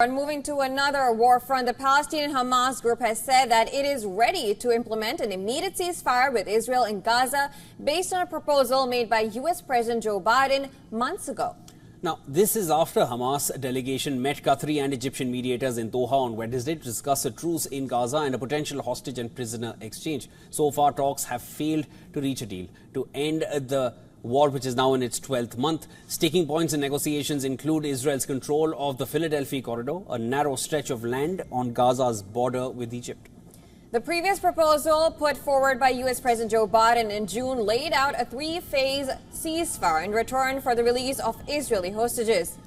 And moving to another war front, the Palestinian Hamas group has said that it is ready to implement an immediate ceasefire with Israel in Gaza based on a proposal made by U.S. President Joe Biden months ago. Now, this is after Hamas delegation met Qatari and Egyptian mediators in Doha on Wednesday to discuss a truce in Gaza and a potential hostage and prisoner exchange. So far, talks have failed to reach a deal to end the war, which is now in its 12th month. Sticking points in negotiations include Israel's control of the Philadelphia corridor, a narrow stretch of land on Gaza's border with Egypt. The previous proposal put forward by U.S. President Joe Biden in June laid out a three-phase ceasefire in return for the release of Israeli hostages.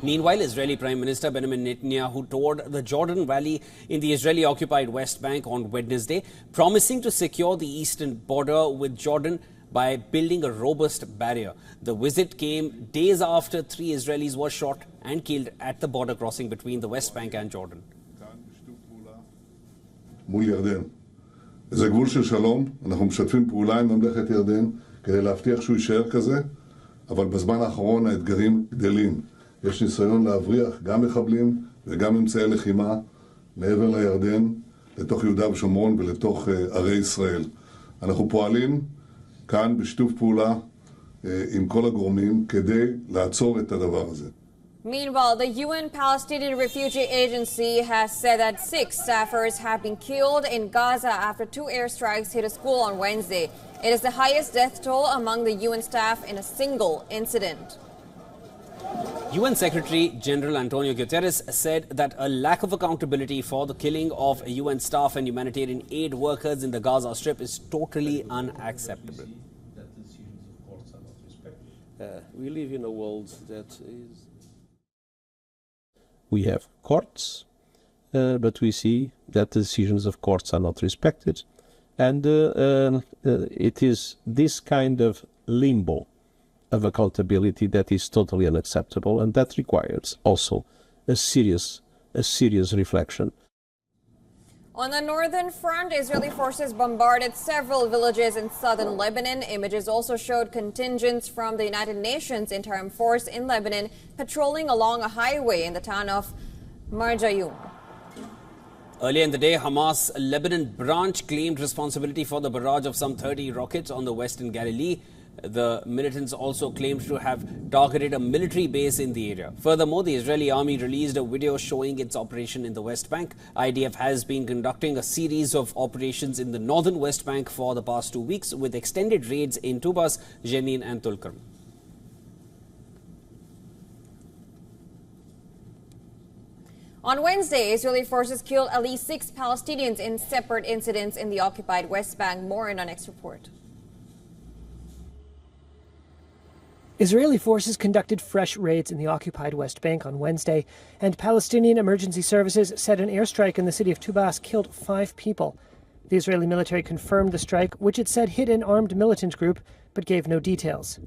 Meanwhile, Israeli Prime Minister Benjamin Netanyahu toured the Jordan Valley in the Israeli-occupied West Bank on Wednesday, promising to secure the eastern border with Jordan by building a robust barrier. The visit came days after 3 Israelis were shot and killed at the border crossing between the West Bank and Jordan. מול ירדן. זה גבול של שלום, אנחנו משתפים פעולה עם ממלכת ירדן כדי להבטיח שהוא יישאר כזה, אבל בזמן האחרון האתגרים גדלים. יש ניסיון להבריח גם מחבלים וגם אמצעי לחימה מעבר לירדן, לתוך יהודה ושומרון ולתוך ערי ישראל. אנחנו פועלים כאן בשיתוף פעולה עם כל הגורמים כדי לעצור את הדבר הזה. Meanwhile, the UN Palestinian Refugee Agency has said that 6 staffers have been killed in Gaza after 2 airstrikes hit a school on Wednesday. It is the highest death toll among the UN staff in a single incident. UN Secretary General Antonio Guterres said that a lack of accountability for the killing of UN staff and humanitarian aid workers in the Gaza Strip is totally unacceptable. We live in a world that is... We have courts, but we see that the decisions of courts are not respected. And it is this kind of limbo of accountability that is totally unacceptable, and that requires also a serious reflection. On the northern front, Israeli forces bombarded several villages in southern Lebanon. Images also showed contingents from the United Nations Interim Force in Lebanon patrolling along a highway in the town of Marjayoun. Earlier in the day, Hamas Lebanon branch claimed responsibility for the barrage of some 30 rockets on the western Galilee. The militants also claimed to have targeted a military base in the area. Furthermore, the Israeli army released a video showing its operation in the West Bank. IDF has been conducting a series of operations in the northern West Bank for the past 2 weeks, with extended raids in Tubas, Jenin and Tulkarm. On Wednesday, Israeli forces killed at least 6 Palestinians in separate incidents in the occupied West Bank. More in our next report. Israeli forces conducted fresh raids in the occupied West Bank on Wednesday, and Palestinian emergency services said an airstrike in the city of Tubas killed 5 people. The Israeli military confirmed the strike, which it said hit an armed militant group, but gave no details.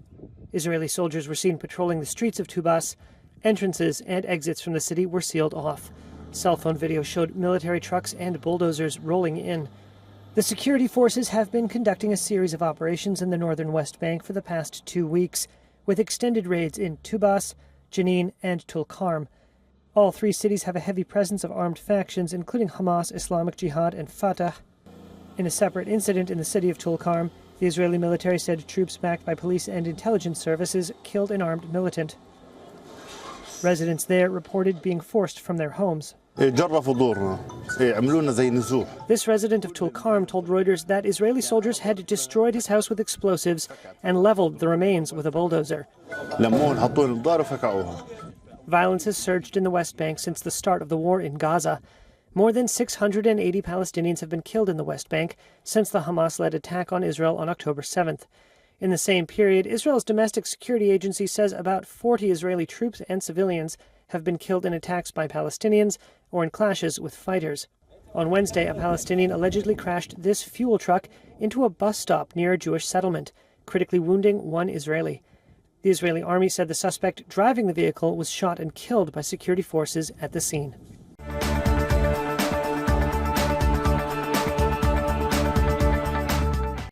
Israeli soldiers were seen patrolling the streets of Tubas. Entrances and exits from the city were sealed off. Cell phone video showed military trucks and bulldozers rolling in. The security forces have been conducting a series of operations in the northern West Bank for the past 2 weeks, with extended raids in Tubas, Jenin, and Tulkarm. All 3 cities have a heavy presence of armed factions, including Hamas, Islamic Jihad, and Fatah. In a separate incident in the city of Tulkarm, the Israeli military said troops backed by police and intelligence services killed an armed militant. Residents there reported being forced from their homes. This resident of Tulkarm told Reuters that Israeli soldiers had destroyed his house with explosives and leveled the remains with a bulldozer. Violence has surged in the West Bank since the start of the war in Gaza. More than 680 Palestinians have been killed in the West Bank since the Hamas-led attack on Israel on October 7th. In the same period, Israel's domestic security agency says about 40 Israeli troops and civilians have been killed in attacks by Palestinians or in clashes with fighters. On Wednesday, a Palestinian allegedly crashed this fuel truck into a bus stop near a Jewish settlement, critically wounding 1 Israeli. The Israeli army said the suspect driving the vehicle was shot and killed by security forces at the scene.